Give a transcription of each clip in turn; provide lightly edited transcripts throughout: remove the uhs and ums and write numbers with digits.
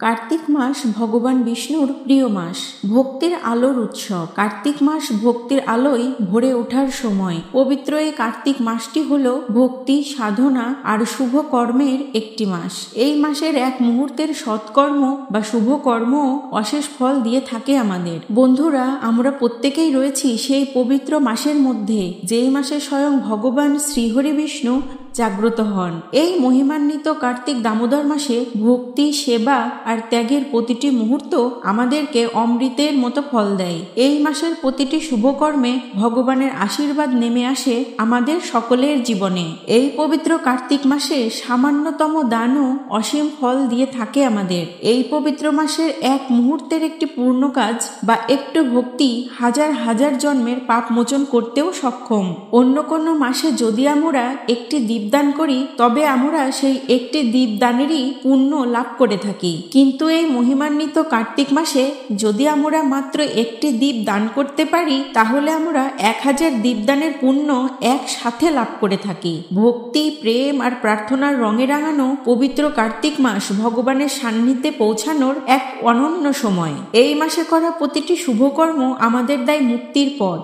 কার্তিক মাস ভগবান বিষ্ণুর প্রিয় মাস, ভক্তির আলোর উৎসব। কার্তিক মাস ভক্তির আলোয় ভরে ওঠার সময়। পবিত্র এই কার্তিক মাসটি হল ভক্তি, সাধনা আর শুভ কর্মের একটি মাস। এই মাসের এক মুহূর্তের সৎকর্ম বা শুভ কর্ম অশেষ ফল দিয়ে থাকে আমাদের। বন্ধুরা, আমরা প্রত্যেকেই রয়েছি সেই পবিত্র মাসের মধ্যে, যেই মাসে স্বয়ং ভগবান শ্রীহরি বিষ্ণু জাগ্রত হন। এই মহিমান্বিত কার্তিক দামোদর মাসে ভক্তি, সেবা আর ত্যাগের প্রতিটি মুহূর্ত আমাদেরকে অমৃতের মতো ফল দেয়। এই মাসের প্রতিটি শুভকর্মে ভগবানের আশীর্বাদ নেমে আসে আমাদের সকলের জীবনে। এই পবিত্র কার্তিক মাসে সামান্যতম দানও অসীম ফল দিয়ে থাকে আমাদের। এই পবিত্র মাসের এক মুহূর্তের একটি পূর্ণ কাজ বা একটু ভক্তি হাজার হাজার জন্মের পাপ মোচন করতেও সক্ষম। অন্য কোনো মাসে যদি আমরা একটি দীপদান করি, তবে আমরা সেই একটি দীপদানেরই পুণ্য লাভ করে থাকি। কিন্তু এই মহিমান্বিত কার্তিক মাসে যদি আমরা মাত্র একটি দীপ দান করতে পারি, তাহলে আমরা 1000 দীপদানের পুণ্য একসাথে লাভ করে থাকি। ভক্তি, প্রেম আর প্রার্থনার রঙে রাঙানো পবিত্র কার্তিক মাস ভগবানের সান্নিধ্যে পৌঁছানোর এক অনন্য সময়। এই মাসে করা প্রতিটি শুভকর্ম আমাদের দেয় মুক্তির পথ।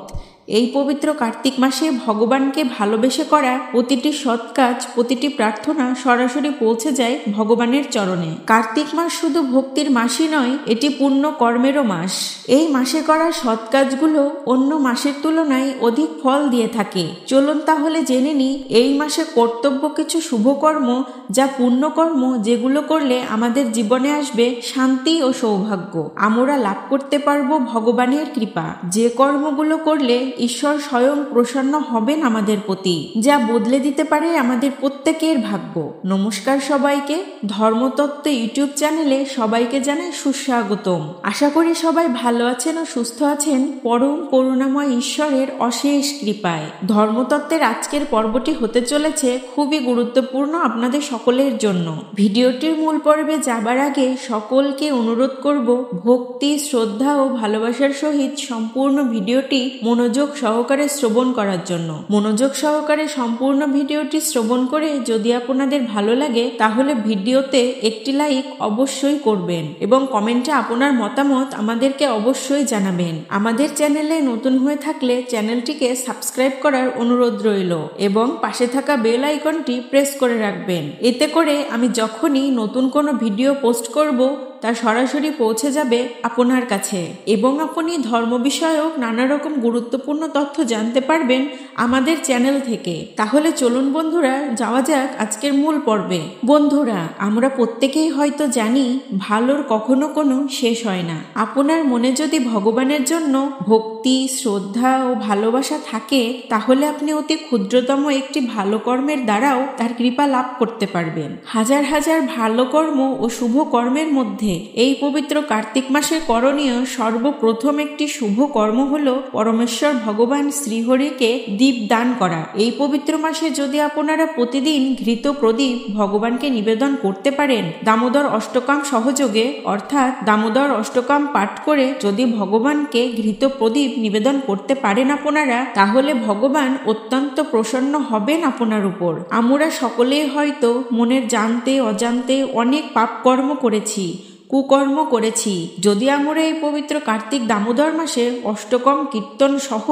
এই পবিত্র কার্তিক মাসে ভগবানকে ভালোবেসে করা প্রতিটি সৎ কাজ, প্রতিটি প্রার্থনা সরাসরি পৌঁছে যায় ভগবানের চরণে। কার্তিক মাস শুধু ভক্তির মাসই নয়, এটি পুণ্য কর্মেরও মাস। এই মাসে করা সৎ কাজগুলো অন্য মাসের তুলনায় অধিক ফল দিয়ে থাকে। চলুন তাহলে জেনে নিই এই মাসে কর্তব্য কিছু শুভকর্ম, যা পুণ্যকর্ম, যেগুলো করলে আমাদের জীবনে আসবে শান্তি ও সৌভাগ্য। আমরা লাভ করতে পারবো ভগবানের কৃপা। যে কর্মগুলো করলে ঈশ্বর স্বয়ং প্রসন্ন হবেন আমাদের প্রতি, যা বদলে দিতে পারে আমাদের প্রত্যেকের ভাগ্য। নমস্কার সবাইকে, ধর্মতত্ত্ব ইউটিউব চ্যানেলে সবাইকে জানাই সুস্বাগতম। আশা করি সবাই ভালো আছেন ও সুস্থ আছেন পরম করুণাময় ঈশ্বরের অশেষ কৃপায়। ধর্মতত্ত্বের আজকের পর্বটি হতে চলেছে খুবই গুরুত্বপূর্ণ আপনাদের সকলের জন্য। ভিডিওটির মূল পর্বে যাবার আগে সকলকে অনুরোধ করব, ভক্তি, শ্রদ্ধা ও ভালোবাসার সহিত সম্পূর্ণ ভিডিওটি মনোযোগ সহকারে শ্রবণ করার জন্য। মনোযোগ সহকারে সম্পূর্ণ ভিডিওটি শ্রবণ করে যদি আপনাদের ভালো লাগে, তাহলে ভিডিওতে একটি লাইক অবশ্যই করবেন এবং কমেন্টে আপনার মতামত আমাদেরকে অবশ্যই জানাবেন। আমাদের চ্যানেলে নতুন হয়ে থাকলে চ্যানেলটিকে সাবস্ক্রাইব করার অনুরোধ রইল এবং পাশে থাকা বেল আইকনটি প্রেস করে রাখবেন। এতে করে আমি যখনই নতুন কোনো ভিডিও পোস্ট করব, তা সরাসরি পৌঁছে যাবে আপনার কাছে এবং আপনি ধর্ম বিষয়ক নানা রকম গুরুত্বপূর্ণ তথ্য জানতে পারবেন আমাদের চ্যানেল থেকে। তাহলে চলুন বন্ধুরা, যাওয়া যাক আজকের মূল পর্বে। বন্ধুরা, আমরা প্রত্যেকেই হয়তো জানি, ভালোর কখনো কোনো শেষ হয় না। আপনার মনে যদি ভগবানের জন্য ভক্তি, শ্রদ্ধা ও ভালোবাসা থাকে, তাহলে আপনি অতি ক্ষুদ্রতম একটি ভালো কর্মের দ্বারাও তার কৃপা লাভ করতে পারবেন। হাজার হাজার ভালো কর্ম ও শুভ কর্মের মধ্যে এই পবিত্র কার্তিক মাসে করণীয় সর্বপ্রথম একটি শুভ কর্ম হল পরমেশ্বর ভগবান শ্রীহরিকে দীপ দান করা। এই পবিত্র মাসে যদি আপনারা প্রতিদিন ঘৃত প্রদীপ ভগবানকে নিবেদন করতে পারেন, দামোদর অষ্টকাম সহযোগে অর্থাৎ দামোদর অষ্টকাম পাঠ করে যদি ভগবানকে ঘৃত প্রদীপ নিবেদন করতে পারেন আপনারা, তাহলে ভগবান অত্যন্ত প্রসন্ন হবেন আপনার উপর। আমরা সকলেই হয়তো মনের জানতে অজান্তে অনেক পাপ কর্ম করেছি, কুকর্ম করেছি। যদি আমরা এই পবিত্র কার্তিক দামোদর মাসে অষ্টকম কীর্তন সহ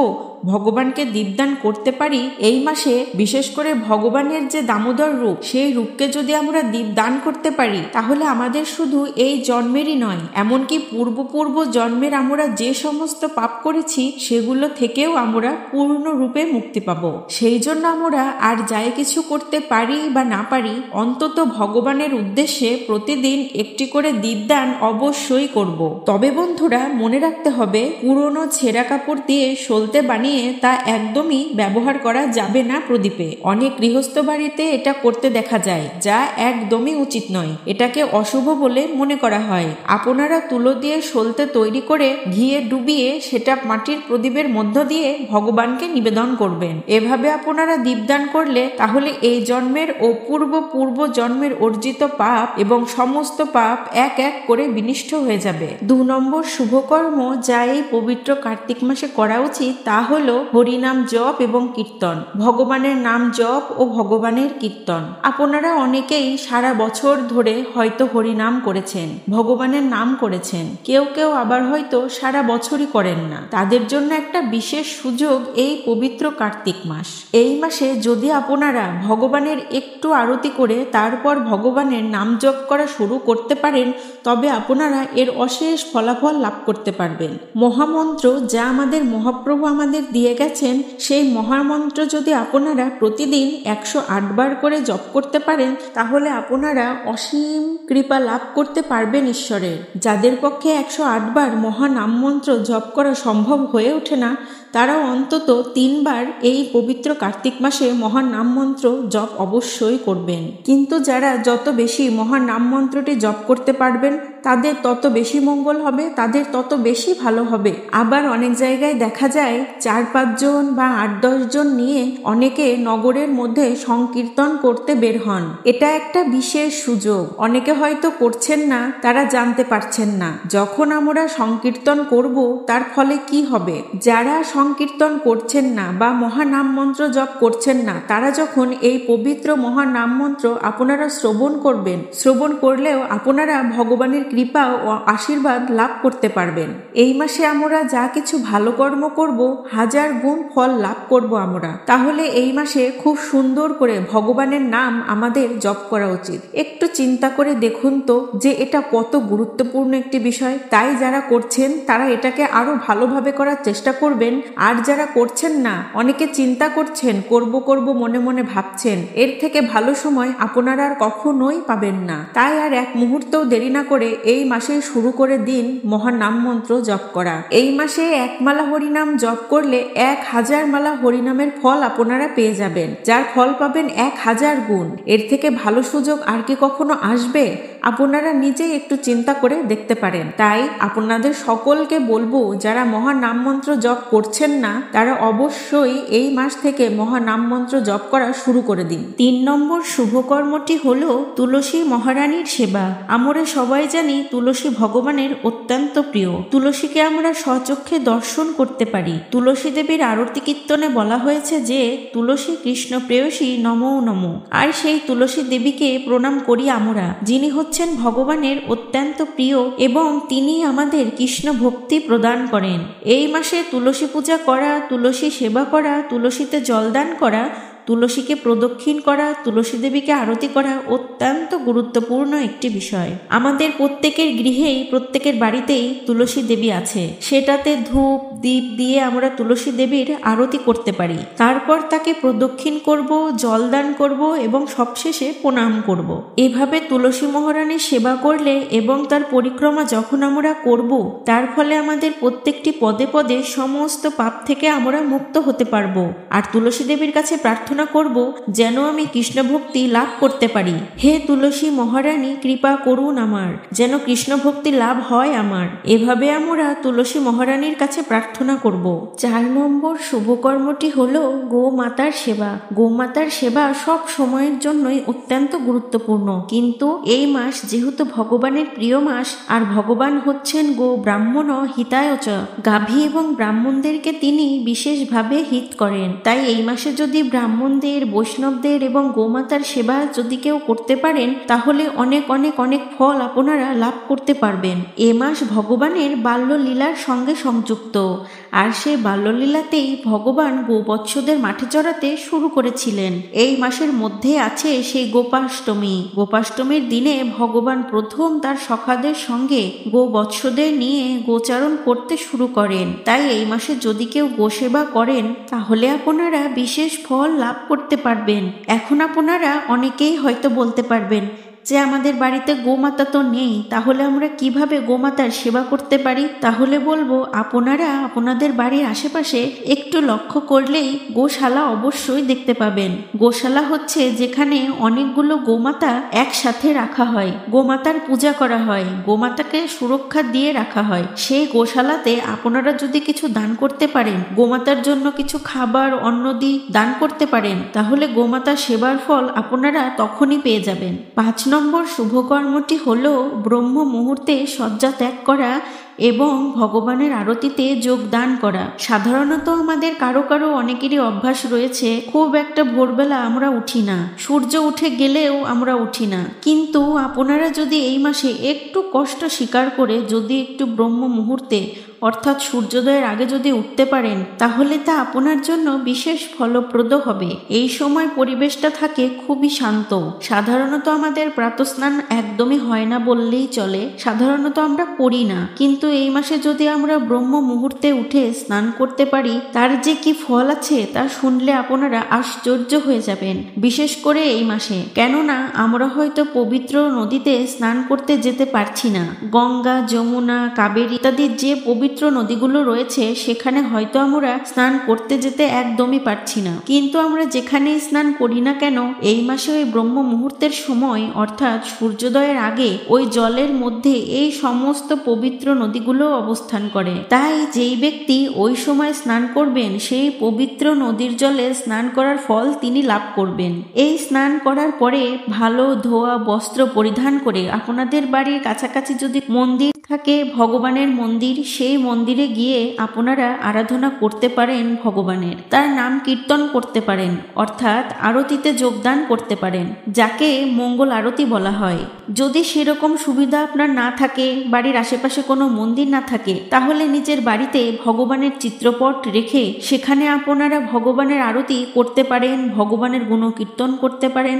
ভগবানকে দীপদান করতে পারি, এই মাসে বিশেষ করে ভগবানের যে দামোদর রূপ, সেই রূপকে যদি আমরা দীপদান করতে পারি, তাহলে আমাদের শুধু এই জন্মেরই নয়, এমনকি পূর্ব জন্মের আমরা যে সমস্ত পাপ করেছি, সেগুলো থেকেও আমরা পূর্ণ রূপে মুক্তি পাবো। সেই জন্য আমরা আর যাই কিছু করতে পারি বা না পারি, অন্তত ভগবানের উদ্দেশ্যে প্রতিদিন একটি করে দীপদান অবশ্যই করব। তবে বন্ধুরা, মনে রাখতে হবে, পুরনো ছেঁড়া কাপড় দিয়ে সলতে বানিয়ে তা একদমই ব্যবহার করা যাবে না প্রদীপে। অনেক গৃহস্থ বাড়িতে এটা করতে দেখা যায়, যা একদমই উচিত নয়। এটাকে অশুভ বলে মনে করা হয়। আপনারা তুলো দিয়ে সলতে তৈরি করে ঘিয়ে ডুবিয়ে সেটা মাটির প্রদীপের মধ্য দিয়ে ভগবানকে নিবেদন করবেন। এভাবে আপনারা দীপদান করলে তাহলে এই জন্মের ও পূর্ব জন্মের অর্জিত পাপ এবং সমস্ত পাপ এক এক করে বিনষ্ট হয়ে যাবে। 2 নম্বর শুভকর্ম যা এই পবিত্র কার্তিক মাসে করা উচিত, তা হল হলো হরিনাম জপ এবং কীর্তন, ভগবানের নাম জপ ও ভগবানের কীর্তন। আপনারা অনেকেই সারা বছর ধরে হয়তো হরিনাম করেছেন, ভগবানের নাম করেছেন, কেউ কেউ আবার হয়তো সারা বছরই করেন না। তাদের জন্য একটা বিশেষ সুযোগ এই পবিত্র কার্তিক মাস। এই মাসে যদি আপনারা ভগবানের একটু আরতি করে তারপর ভগবানের নাম জপ করা শুরু করতে পারেন, তবে আপনারা এর অশেষ ফলাফল লাভ করতে পারবেন। মহামন্ত্র যা আমাদের মহাপ্রভু আমাদের দিয়ে গেছেন, সেই মহামন্ত্র যদি আপনারা প্রতিদিন 108 বার করে জপ করতে পারেন, তাহলে আপনারা অসীম কৃপা লাভ করতে পারবেন ঈশ্বরের। যাদের পক্ষে 108 বার মহানাম মন্ত্র জপ করা সম্ভব হয়ে ওঠে না, তারাও অন্তত 3 বার এই পবিত্র কার্তিক মাসে মহানাম মন্ত্র জপ অবশ্যই করবেন। কিন্তু যারা যত বেশি মহানাম মন্ত্রটি জপ করতে পারবেন, তাদের তত বেশি মঙ্গল হবে, তাদের তত বেশি ভালো হবে। আবার অনেক জায়গায় দেখা যায় 4-5 জন বা 8-10 জন নিয়ে অনেকে নগরের মধ্যে সংকীর্তন করতে বের হন। এটা একটা বিশেষ সুযোগ। অনেকে হয়তো করছেন না, তারা জানতে পারছেন না। যখন আমরা সংকীর্তন করব, তার ফলে কি হবে? যারা সংকীর্তন করছেন না বা মহানাম মন্ত্র জপ করছেন না, তারা যখন এই পবিত্র মহানাম মন্ত্র আপনারা শ্রবণ করবেন, শ্রবণ করলেও আপনারা ভগবানের কৃপা ও আশীর্বাদ লাভ করতে পারবেন। এই মাসে আমরা যা কিছু ভালো কর্ম করব, 1000 গুণ ফল লাভ করব আমরা। তাহলে এই মাসে খুব সুন্দর করে ভগবানের নাম আমাদের জপ করা উচিত। একটু চিন্তা করে দেখুন তো যে এটা কত গুরুত্বপূর্ণ একটি বিষয়। তাই যারা করছেন তারা এটাকে আরো ভালোভাবে করার চেষ্টা করবেন। আর যারা করছেন না, অনেকে চিন্তা করছেন, করব করব মনে মনে ভাবছেন, এর থেকে ভালো সময় আপনারা আর কখনোই পাবেন না। তাই আর এক মুহূর্তও দেরি না করে এই মাসে শুরু করে দিন মহানাম মন্ত্র জপ করা। এই মাসে 1 মালা হরিনাম জপ করলে 1000 মালা হরিনামের ফল আপনারা পেয়ে যাবেন, যার ফল পাবেন 1000 গুণ। এর থেকে ভালো সুযোগ আর কি কখনো আসবে? আপনারা নিজেই একটু চিন্তা করে দেখতে পারেন। তাই আপনাদের সকলকে বলবো, যারা মহানাম মন্ত্র জপ করছেন না, তারা অবশ্যই এই মাস থেকে মহানাম মন্ত্র জপ করা শুরু করে দিন। 3 নম্বর শুভকর্মটি হলো তুলসী মহারানীর সেবা। আমরা সবাই জানি তুলসী ভগবানের অত্যন্ত প্রিয়। তুলসীকে আমরা স্বচক্ষে দর্শন করতে পারি। তুলসী দেবীর আরতি কীর্তনে বলা হয়েছে যে তুলসী কৃষ্ণ প্রেয়সী নমো নমো। আর সেই তুলসী দেবীকে প্রণাম করি আমরা, যিনি হচ্ছেন ভগবানের অত্যন্ত প্রিয় এবং তিনি আমাদের কৃষ্ণ ভক্তি প্রদান করেন। এই মাসে তুলসী পূজা করা, তুলসী সেবা করা, তুলসীতে জলদান করা, তুলসীকে প্রদক্ষিণ করা, তুলসী দেবীকে আরতি করা অত্যন্ত গুরুত্বপূর্ণ একটি বিষয়। আমাদের প্রত্যেকের গৃহেই, প্রত্যেকের বাড়িতেই তুলসী দেবী আছে। সেটাতে ধূপ দীপ দিয়ে আমরা তুলসী দেবীর আরতি করতে পারি। তারপর তাকে প্রদক্ষিণ করব, জলদান করব এবং সবশেষে প্রণাম করব। এভাবে তুলসী মহারানীর সেবা করলে এবং তার পরিক্রমা যখন আমরা করব, তার ফলে আমাদের প্রত্যেকটি পদে পদে সমস্ত পাপ থেকে আমরা মুক্ত হতে পারবো। আর তুলসী দেবীর কাছে প্রার্থনা করব যেন আমি কৃষ্ণ ভক্তি লাভ করতে পারি। হে তুলসী মহারানী, কৃপা করুন আমার, যেন কৃষ্ণ ভক্তি লাভ হয় আমার। এভাবে আমরা তুলসী মহারানীর কাছে প্রার্থনা করব। 4 নম্বর শুভকর্মটি হলো গোমাতার সেবা। গোমাতার সেবা সব সময়ের জন্যই অত্যন্ত গুরুত্বপূর্ণ, কিন্তু এই মাস যেহেতু ভগবানের প্রিয় মাস, আর ভগবান হচ্ছেন গো ব্রাহ্মণ হিতায়চ, গাভী এবং ব্রাহ্মণদেরকে তিনি বিশেষভাবে হিত করেন। তাই এই মাসে যদি ব্রাহ্মণদের, বৈষ্ণবদের এবং গোমাতার সেবা যদি কেউ করতে পারেন, তাহলে অনেক অনেক অনেক ফল আপনারা লাভ করতে পারবেন। এ মাস ভগবানের বাল্যলীলার সঙ্গে সংযুক্ত, আর সেই বাল্যলীলাতেই ভগবান গোবৎসদের মাঠে চড়াতে শুরু করেছিলেন। এই মাসের মধ্যে আছে সেই গোপাষ্টমী। গোপাষ্টমীর দিনে ভগবান প্রথম তার সখাদের সঙ্গে গোবৎসদের নিয়ে গোচারণ করতে শুরু করেন। তাই এই মাসে যদি কেউ গোসেবা করেন, তাহলে আপনারা বিশেষ ফল লাভ করতে পারবেন। এখন আপনারা অনেকেই হয়তো বলতে পারবেন যে আমাদের বাড়িতে গোমাতা তো নেই, তাহলে আমরা কিভাবে গোমাতার সেবা করতে পারি? তাহলে বলবো, আপনারা আপনাদের বাড়ির আশেপাশে একটু লক্ষ্য করলেই গোশালা অবশ্যই দেখতে পাবেন। গোশালা হচ্ছে যেখানে অনেকগুলো গোমাতা একসাথে রাখা হয়, গোমাতার পূজা করা হয়, গোমাতাকে সুরক্ষা দিয়ে রাখা হয়। সেই গোশালাতে আপনারা যদি কিছু দান করতে পারেন, গোমাতার জন্য কিছু খাবার অন্নদি দান করতে পারেন, তাহলে গোমাতার সেবার ফল আপনারা তখনই পেয়ে যাবেন। 5 নম্বর শুভকর্মটি হলো ব্রহ্ম মুহূর্তে শয্যা ত্যাগ করা এবং ভগবানের আরতিতে যোগদান করা। সাধারণত আমাদের কারো কারো অনেকেরই অভ্যাস রয়েছে খুব একটা ভোরবেলা আমরা উঠি না, সূর্য উঠে গেলেও আমরা উঠি না। কিন্তু আপনারা যদি এই মাসে একটু কষ্ট স্বীকার করে যদি একটু ব্রহ্ম মুহূর্তে অর্থাৎ সূর্যোদয়ের আগে যদি উঠতে পারেন, তাহলে তা আপনার জন্য বিশেষ ফলপ্রদ হবে। এই সময় পরিবেশটা থাকে খুবই শান্ত। সাধারণত আমাদের প্রাতঃস্নান একদমই হয় না বললেই চলে, সাধারণত আমরা করি না। কিন্তু এই মাসে যদি আমরা ব্রহ্ম মুহূর্তে উঠে স্নান করতে পারি, তার যে কি ফল আছে তা শুনলে আপনারা আশ্চর্য হয়ে যাবেন, বিশেষ করে এই মাসে। কেননা আমরা হয়তো পবিত্র নদীতে স্নান করতে যেতে পারছি না। গঙ্গা, যমুনা, কাবেরী ইত্যাদি যে পবিত্র নদীগুলো রয়েছে সেখানে হয়তো আমরা স্নান করতে যেতে একদমই পারছি না। কিন্তু আমরা যেখানেই স্নান করি না কেন, এই মাসে ওই ব্রহ্ম মুহূর্তের সময় অর্থাৎ সূর্যোদয়ের আগে ওই জলের মধ্যে এই সমস্ত পবিত্র নদীগুলো অবস্থান করে। তাই যেই ব্যক্তি ওই সময় স্নান করবেন সেই পবিত্র নদীর জলে স্নান করার ফল তিনি লাভ করবেন। এই স্নান করার পরে ভালো ধোয়া বস্ত্র পরিধান করে আপনাদের বাড়ির কাছাকাছি যদি মন্দির থাকে, ভগবানের মন্দির, সেই মন্দিরে গিয়ে আপনারা আরাধনা করতে পারেন ভগবানের, তার নাম কীর্তন করতে পারেন, অর্থাৎ আরতিতে যোগদান করতে পারেন, যাকে মঙ্গল আরতি বলা হয়। যদি সেরকম সুবিধা আপনার না থাকে, বাড়ির আশেপাশে কোনো মন্দির না থাকে, তাহলে নিজের বাড়িতে ভগবানের চিত্রপট রেখে সেখানে আপনারা ভগবানের আরতি করতে পারেন, ভগবানের গুণকীর্তন করতে পারেন,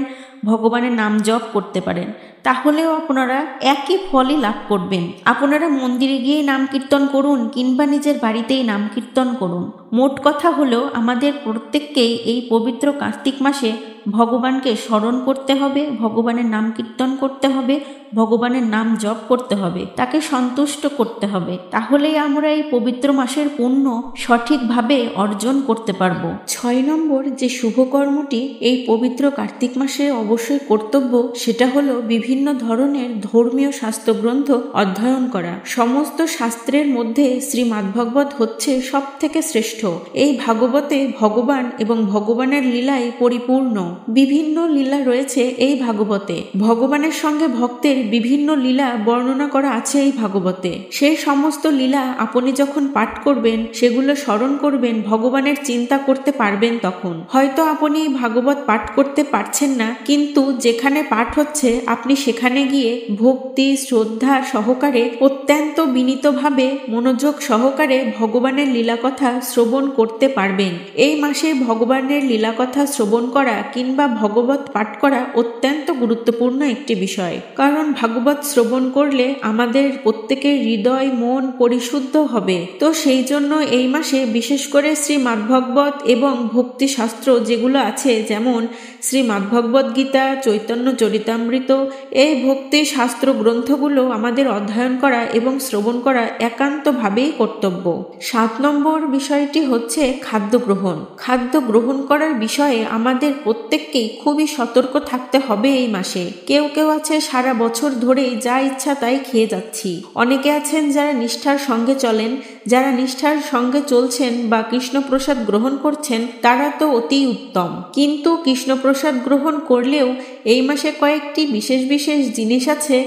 ভগবানের নাম জপ করতে পারেন। তাহলেও আপনারা একই ফলই লাভ করবেন। আপনারা মন্দিরে গিয়ে নাম কীর্তন করুন কিংবা নিজের বাড়িতেই নাম কীর্তন করুন। মোট কথা হলো আমাদের প্রত্যেককেই এই পবিত্র কার্তিক মাসে ভগবানকে স্মরণ করতে হবে, ভগবানের নাম কীর্তন করতে হবে, ভগবানের নাম জপ করতে হবে, তাকে সন্তুষ্ট করতে হবে। তাহলেই আমরা এই পবিত্র মাসের পুণ্য সঠিকভাবে অর্জন করতে পারবো। 6 নম্বর যে শুভকর্মটি এই পবিত্র কার্তিক মাসে অবশ্যই কর্তব্য, সেটা হলো বিভিন্ন ধরনের ধর্মীয় শাস্ত্রগ্রন্থ অধ্যয়ন করা। সমস্ত শাস্ত্রের মধ্যে শ্রীমদ্ভাগবত হচ্ছে সব থেকে শ্রেষ্ঠ। এই ভাগবতে ভগবান এবং ভগবানের লীলায় পরিপূর্ণ। বিভিন্ন লীলা রয়েছে এই ভাগবতে। ভগবানের সঙ্গে ভক্তের বিভিন্ন লীলা বর্ণনা করা আছে এই ভাগবতে। সেই সমস্ত লীলা আপনি যখন পাঠ করবেন, সেগুলো স্মরণ করবেন, ভগবানের চিন্তা করতে পারবেন। তখন হয়তো আপনি ভাগবত পাঠ করতে পারছেন না, কিন্তু যেখানে পাঠ হচ্ছে আপনি সেখানে গিয়ে ভক্তি শ্রদ্ধা সহকারে অত্যন্ত বিনীতভাবে মনোযোগ সহকারে ভগবানের লীলাকথা শ্রবণ করতে পারবেন। এই মাসে ভগবানের লীলাকথা শ্রবণ করা কিংবা ভগবত পাঠ করা অত্যন্ত গুরুত্বপূর্ণ একটি বিষয়। কারণ ভাগবত শ্রবণ করলে আমাদের প্রত্যেকের হৃদয় মন পরিশুদ্ধ হবে। তো সেই জন্য এই মাসে বিশেষ করে শ্রীমদ্ভাগবত এবং ভক্তি শাস্ত্র যেগুলো আছে, যেমন শ্রীমদ্ভাগবত গীতা, চৈতন্য চরিতামৃত, এই ভক্তি শাস্ত্র গ্রন্থগুলো আমাদের অধ্যয়ন করা এবং শ্রবণ করা একান্তভাবেই কর্তব্য। 7 নম্বর বিষয়টি হচ্ছে খাদ্য গ্রহণ। খাদ্য গ্রহণ করার বিষয়ে আমাদের প্রত্যেককেই খুবই সতর্ক থাকতে হবে এই মাসে। কেউ কেউ আছে সারা বছর ধরে যা ইচ্ছা তাই খেয়ে যাচ্ছি। অনেকে আছেন যারা নিষ্ঠার সঙ্গে চলেন। যারা নিষ্ঠার সঙ্গে চলছেন বা কৃষ্ণপ্রসাদ গ্রহণ করছেন তারা তো অতি উত্তম। কিন্তু কৃষ্ণপ্রসাদ গ্রহণ করলেও এই মাসে কয়েকটি বিশেষ বিশেষ জিনিস আছে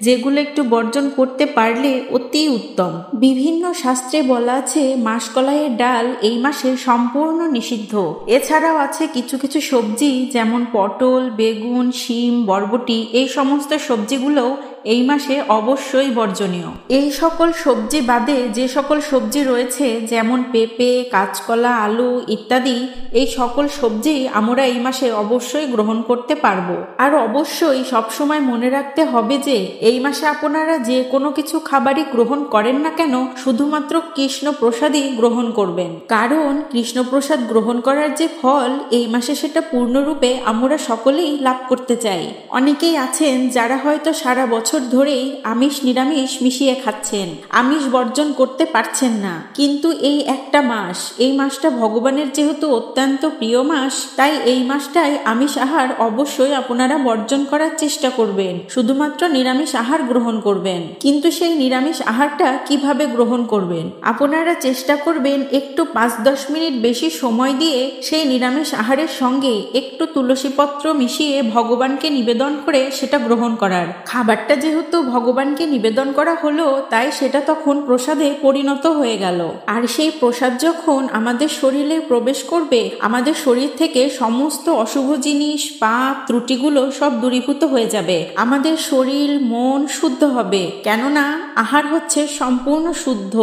যেগুলো একটু বর্জন করতে পারলে অতি উত্তম। বিভিন্ন শাস্ত্রে বলা আছে মাসকলাইয়ের ডাল এই মাসে সম্পূর্ণ নিষিদ্ধ। এছাড়াও আছে কিছু কিছু সবজি যেমন পটল, বেগুন, শিম, বরবটি, এই সমস্ত সবজিগুলো এই মাসে অবশ্যই বর্জনীয়। এই সকল সবজি বাদে যে সকল সবজি রয়েছে যেমন পেঁপে, কাঁচকলা, আলু ইত্যাদি, এই সকল সবজি আমরা এই মাসে অবশ্যই গ্রহণ করতে পারবো। আর অবশ্যই সবসময় মনে রাখতে হবে যে এই মাসে আপনারা যে কোনো কিছু খাবারই গ্রহণ করেন না কেন, শুধুমাত্র কৃষ্ণ প্রসাদই গ্রহণ করবেন। কারণ কৃষ্ণ প্রসাদ গ্রহণ করার যে ফল এই মাসে সেটা পূর্ণরূপে আমরা সকলেই লাভ করতে চাই। অনেকেই আছেন যারা হয়তো সারা বছর ধরেই আমিষ নিরামিষ মিশিয়ে খাচ্ছেন, আমিষ বর্জন করতে পারছেন না। কিন্তু এই একটা মাস, এই মাসটা ভগবানের যেহেতু অত্যন্ত প্রিয় মাস, তাই এই মাসটাই আমিষ আহার অবশ্যই আপনারা বর্জন করার চেষ্টা করবেন, শুধুমাত্র নিরামিষ আহার গ্রহণ করবেন। কিন্তু সেই নিরামিষ আহারটা কিভাবে গ্রহণ করবেন? আপনারা চেষ্টা করবেন একটু 5-10 মিনিট বেশি সময় দিয়ে সেই নিরামিষ আহারের সঙ্গে একটু তুলসী পত্র মিশিয়ে ভগবানকে নিবেদন করে সেটা গ্রহণ করার। খাবারটা যেহেতু ভগবানকে নিবেদন করা হলো, তাই সেটা তখন প্রসাদে পরিণত হয়ে গেল। আর সেই প্রসাদ যখন আমাদের শরীরে প্রবেশ করবে, আমাদের শরীর থেকে সমস্ত অশুভ জিনিস, পাপ, ত্রুটিগুলো সব দূরীভূত হয়ে যাবে। আমাদের শরীর মন শুদ্ধ হবে, কেননা আহার হচ্ছে সম্পূর্ণ শুদ্ধ,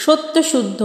সত্য শুদ্ধ।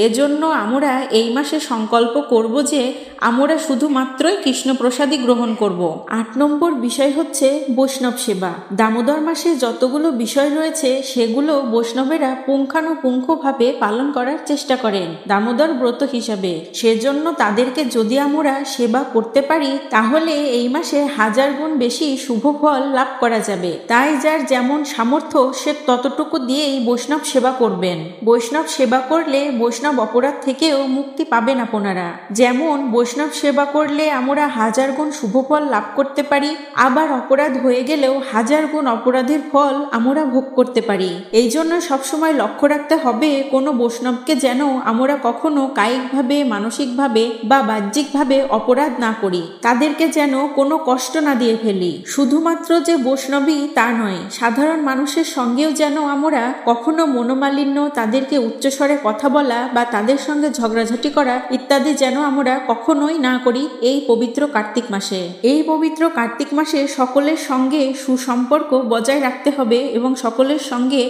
এজন্য আমরা এই মাসে সংকল্প করব যে আমরা শুধুমাত্রই কৃষ্ণপ্রসাদই গ্রহণ করব। 8 নম্বর বিষয় হচ্ছে বৈষ্ণব সেবা। দামোদর মাসে যতগুলো বিষয় রয়েছে সেগুলো বৈষ্ণবেরা পুঙ্খানুপুঙ্খভাবে পালন করার চেষ্টা করেন দামোদর ব্রত হিসাবে। সেজন্য তাদেরকে যদি আমরা সেবা করতে পারি তাহলে এই মাসে 1000 গুণ বেশি শুভ ফল লাভ করা যাবে। তাই যার যেমন সামর্থ্য সে ততটুকু দিয়েই বৈষ্ণব সেবা করবেন। বৈষ্ণব সেবা করলে বৈষ্ণব অপরাধ থেকেও মুক্তি পাবেন আপনারা। যেমন বৈষ্ণব সেবা করলে আমরা 1000 গুণ শুভ ফল লাভ করতে পারি, আবার অপরাধ হয়ে গেলেও 1000 গুণ অপরাধের ফল আমরা ভোগ করতে পারি। এই জন্য সবসময় লক্ষ্য রাখতে হবে কোনো বৈষ্ণবকে যেন আমরা কখনো কায়িকভাবে, মানসিকভাবে বা বাহ্যিকভাবে অপরাধ না করি, তাদেরকে যেন কোনো কষ্ট না দিয়ে ফেলি। শুধুমাত্র যে বৈষ্ণবী তা নয়, সাধারণ মানুষের সঙ্গেও যেন আমরা কখনো মনোমালিন্য, তাদেরকে উচ্চস্বরে কথা বলা বা তাদের সঙ্গে ঝগড়াঝাটি করা ইত্যাদি যেন আমরা কখনোই না করি এই পবিত্র কার্তিক মাসে। এই পবিত্র কার্তিক মাসে সকলের সঙ্গে সুসম্পর্ক বজায় রাখতে হবে এবং সকলের সঙ্গে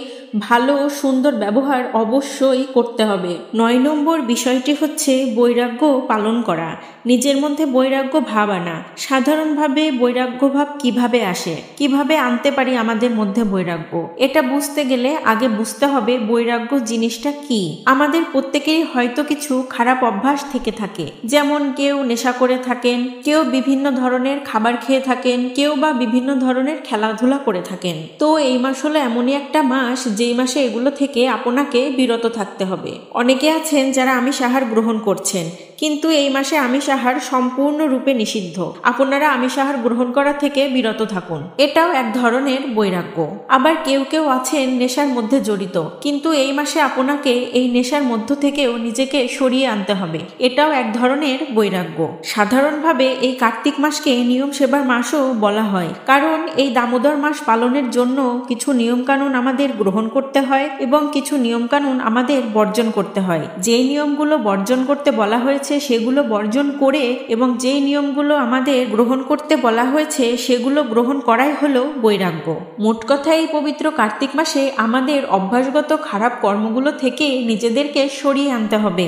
ভালো ও সুন্দর ব্যবহার অবশ্যই করতে হবে। 9 নম্বর বিষয়টি হচ্ছে বৈরাগ্য পালন করা, নিজের মধ্যে বৈরাগ্য ভাব আনা। সাধারণভাবে বৈরাগ্য ভাব কিভাবে আসে, কিভাবে আনতে পারি আমাদের মধ্যে বৈরাগ্য, এটা বুঝতে গেলে আগে বুঝতে হবে বৈরাগ্য জিনিসটা কি। আমাদের প্রত্যেকেরই হয়তো কিছু খারাপ অভ্যাস থেকে থাকে, যেমন কেউ নেশা করে থাকেন, কেউ বিভিন্ন ধরনের খাবার খেয়ে থাকেন, কেউ বা বিভিন্ন ধরনের খেলাধুলা করে থাকেন। তো এই মাস হলো এমনই একটা মাস যেই মাসে এগুলো থেকে আপনাকে বিরত থাকতে হবে। অনেকে আছেন যারা আমিষ আহার গ্রহণ করছেন, কিন্তু এই মাসে আমিষ আহার সম্পূর্ণরূপে নিষিদ্ধ। আপনারা আমিষ আহার গ্রহণ করা থেকে বিরত থাকুন, এটাও এক ধরনের বৈরাগ্য। আবার কেউ কেউ আছেন নেশার মধ্যে জড়িত, কিন্তু এই মাসে আপনাকে এই নেশার মধ্য থেকেও নিজেকে সরিয়ে আনতে হবে, এটাও এক ধরনের বৈরাগ্য। সাধারণভাবে এই কার্তিক মাসকে নিয়ম সেবার মাসও বলা হয়, কারণ এই দামোদর মাস পালনের জন্য কিছু নিয়মকানুন আমাদের গ্রহণ করতে হয় এবং কিছু নিয়মকানুন আমাদের বর্জন করতে হয়। যেই নিয়মগুলো বর্জন করতে বলা হয়েছে সেগুলো বর্জন করে এবং যেই নিয়মগুলো আমাদের গ্রহণ করতে বলা হয়েছে সেগুলো গ্রহণ করাই হলো বৈরাগ্য। মোট কথা এই পবিত্র কার্তিক মাসে আমাদের অভ্যাসগত খারাপ কর্মগুলো থেকে নিজেদেরকে সরিয়ে আনতে হবে।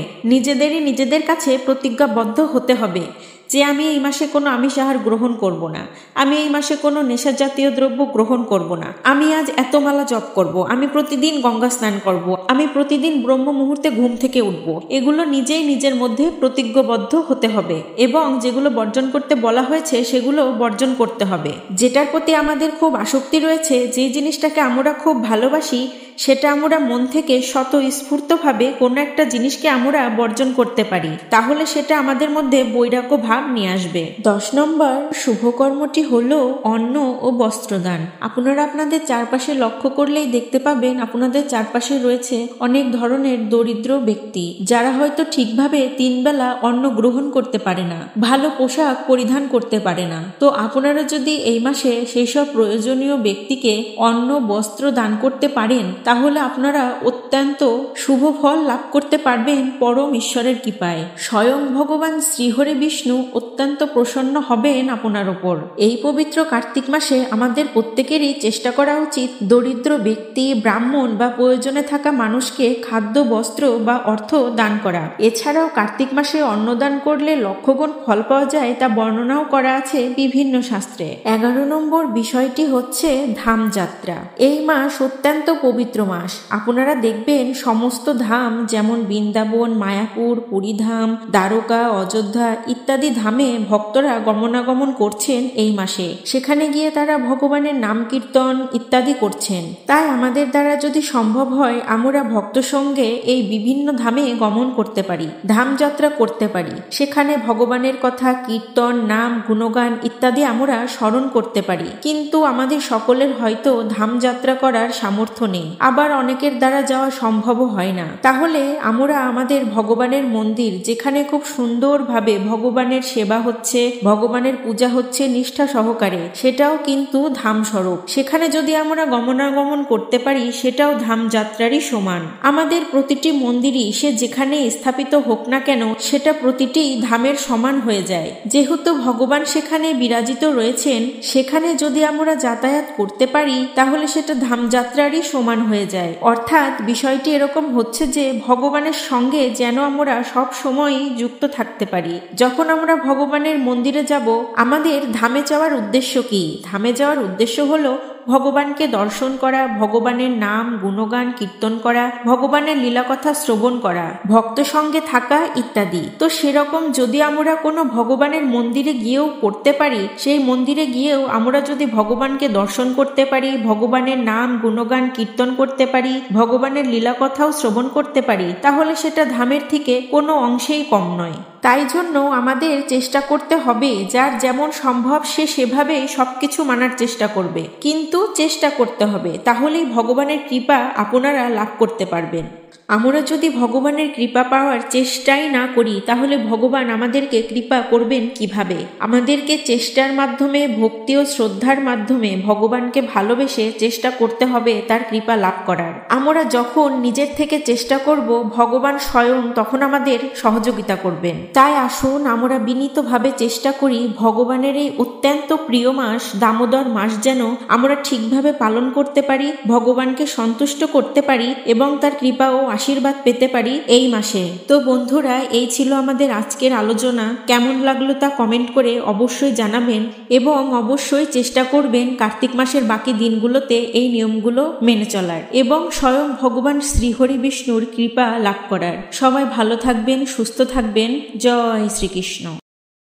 নিজেদের কাছে প্রতিজ্ঞাবদ্ধ হতে হবে যে আমি এই মাসে কোনো আমিষ আহার গ্রহণ করব না, আমি এই মাসে কোনো নেশা জাতীয় দ্রব্য গ্রহণ করব না, আমি আজ এত মালা জপ করব, আমি প্রতিদিন গঙ্গা স্নান করব, আমি প্রতিদিন ব্রহ্ম মুহূর্তে ঘুম থেকে উঠব। এগুলো নিজেই নিজের মধ্যে প্রতিজ্ঞাবদ্ধ হতে হবে এবং যেগুলো বর্জন করতে বলা হয়েছে সেগুলো বর্জন করতে হবে। যেটার প্রতি আমাদের খুব আসক্তি রয়েছে, যে জিনিসটাকে আমরা খুব ভালোবাসি, সেটা আমরা মন থেকে স্বতঃস্ফূর্তভাবে কোনো একটা জিনিসকে আমরা বর্জন করতে পারি, তাহলে সেটা আমাদের মধ্যে বৈরাগ্য ভাব নিয়ে আসবে। 10 নম্বর শুভকর্মটি হলো অন্ন ও বস্ত্রদান। আপনারা আপনাদের চারপাশে লক্ষ্য করলেই দেখতে পাবেন আপনাদের চারপাশে রয়েছে অনেক ধরনের দরিদ্র ব্যক্তি, যারা হয়তো ঠিকভাবে 3 বেলা অন্ন গ্রহণ করতে পারে না, ভালো পোশাক পরিধান করতে পারে না। তো আপনারা যদি এই মাসে সেই সব প্রয়োজনীয় ব্যক্তিকে অন্ন বস্ত্র দান করতে পারেন, তাহলে আপনারা অত্যন্ত শুভ ফল লাভ করতে পারবেন পরম ঈশ্বরের কৃপায়। স্বয়ং ভগবান শ্রীহরি বিষ্ণু অত্যন্ত প্রসন্ন হবেন আপনার ওপর। এই পবিত্র কার্তিক মাসে আমাদের প্রত্যেকেরই চেষ্টা করা উচিত দরিদ্র ব্যক্তি, ব্রাহ্মণ বা প্রয়োজনে থাকা মানুষকে খাদ্য, বস্ত্র বা অর্থ দান করা। এছাড়াও কার্তিক মাসে অন্নদান করলে লক্ষগুণ ফল পাওয়া যায়, তা বর্ণনাও করা আছে বিভিন্ন শাস্ত্রে। 11 নম্বর বিষয়টি হচ্ছে ধাম যাত্রা। এই মাস অত্যন্ত পবিত্র মাস। আপনারা দেখবেন সমস্ত ধাম, যেমন বৃন্দাবন, মায়াপুর, পুরীধাম, দ্বারকা, অযোধ্যা ইত্যাদি ধামে ভক্তরা গমনাগমন করছেন এই মাসে। সেখানে গিয়ে তারা ভগবানের নাম কীর্তন ইত্যাদি করছেন। তাই আমাদের দ্বারা যদি সম্ভব হয় আমরা ভক্ত সঙ্গে এই বিভিন্ন ধামে গমন করতে পারি, ধাম যাত্রা করতে পারি। সেখানে ভগবানের কথা, কীর্তন, নাম, গুণগান ইত্যাদি আমরা স্মরণ করতে পারি। কিন্তু আমাদের সকলের হয়তো ধাম যাত্রা করার সামর্থ্য নেই, আবার অনেকের দ্বারা যাওয়া সম্ভব হয় না। তাহলে আমরা আমাদের ভগবানের মন্দির, যেখানে খুব সুন্দরভাবে ভগবানের ভগবানের সেবা হচ্ছে, ভগবানের পূজা হচ্ছে নিষ্ঠা সহকারে, সেটাও কিন্তু ধাম স্বরূপ। সেখানে যদি আমরা গমনাগমন করতে পারি সেটাও ধাম যাত্রারই সমান। আমাদের প্রতিটি মন্দিরই সে যেখানে স্থাপিত হোক না কেন সেটা প্রতিটি ধামের সমান হয়ে যায়। যেহেতু ভগবান সেখানে বিরাজিত রয়েছেন, সেখানে যদি আমরা যাতায়াত করতে পারি তাহলে সেটা ধাম যাত্রারই সমান হয়ে যায়। অর্থাৎ বিষয়টি এরকম হচ্ছে যে ভগবানের সঙ্গে যেন আমরা সব সময়ই যুক্ত থাকতে পারি। যখন আমরা ভগবানের মন্দিরে যাব, আমাদের ধামে যাওয়ার উদ্দেশ্য কি? ধামে যাওয়ার উদ্দেশ্য হলো ভগবানকে দর্শন করা, ভগবানের নাম গুণগান কীর্তন করা, ভগবানের লীলাকথা শ্রবণ করা, ভক্ত সঙ্গে থাকা ইত্যাদি। তো সেরকম যদি আমরা কোনো ভগবানের মন্দিরে গিয়েও করতে পারি, সেই মন্দিরে গিয়েও আমরা যদি ভগবানকে দর্শন করতে পারি, ভগবানের নাম গুণগান কীর্তন করতে পারি, ভগবানের লীলাকথাও শ্রবণ করতে পারি, তাহলে সেটা ধামের থেকে কোনো অংশেই কম নয়। তাই জন্য আমাদের চেষ্টা করতে হবে, যার যেমন সম্ভব সে সেভাবে সবকিছু মানার চেষ্টা করবে, কিন্তু চেষ্টা করতে হবে, তাহলেই ভগবানের কৃপা আপনারা লাভ করতে পারবেন। আমরা যদি ভগবানের কৃপা পাওয়ার চেষ্টাই না করি তাহলে ভগবান আমাদেরকে কৃপা করবেন কিভাবে? আমাদেরকে চেষ্টার মাধ্যমে, ভক্তি ও শ্রদ্ধার মাধ্যমে ভগবানকে ভালোবেসে চেষ্টা করতে হবে তার কৃপা লাভ করার। আমরা যখন নিজের থেকে চেষ্টা করব, ভগবান স্বয়ং তখন আমাদের সহযোগিতা করবেন। তাই আসুন আমরা বিনীতভাবে চেষ্টা করি ভগবানের এই অত্যন্ত প্রিয় মাস দামোদর মাস যেন আমরা ঠিকভাবে পালন করতে পারি, ভগবানকে সন্তুষ্ট করতে পারি এবং তার কৃপা ও আশীর্বাদ পেতে পারি এই মাসে। তো বন্ধুরা, এই ছিল আমাদের আজকের আলোচনা। কেমন লাগলো তা কমেন্ট করে অবশ্যই জানাবেন এবং অবশ্যই চেষ্টা করবেন কার্তিক মাসের বাকি দিনগুলোতে এই নিয়মগুলো মেনে চলার এবং স্বয়ং ভগবান শ্রীহরি বিষ্ণুর কৃপা লাভ করার। সবাই ভালো থাকবেন, সুস্থ থাকবেন। জয় শ্রীকৃষ্ণ।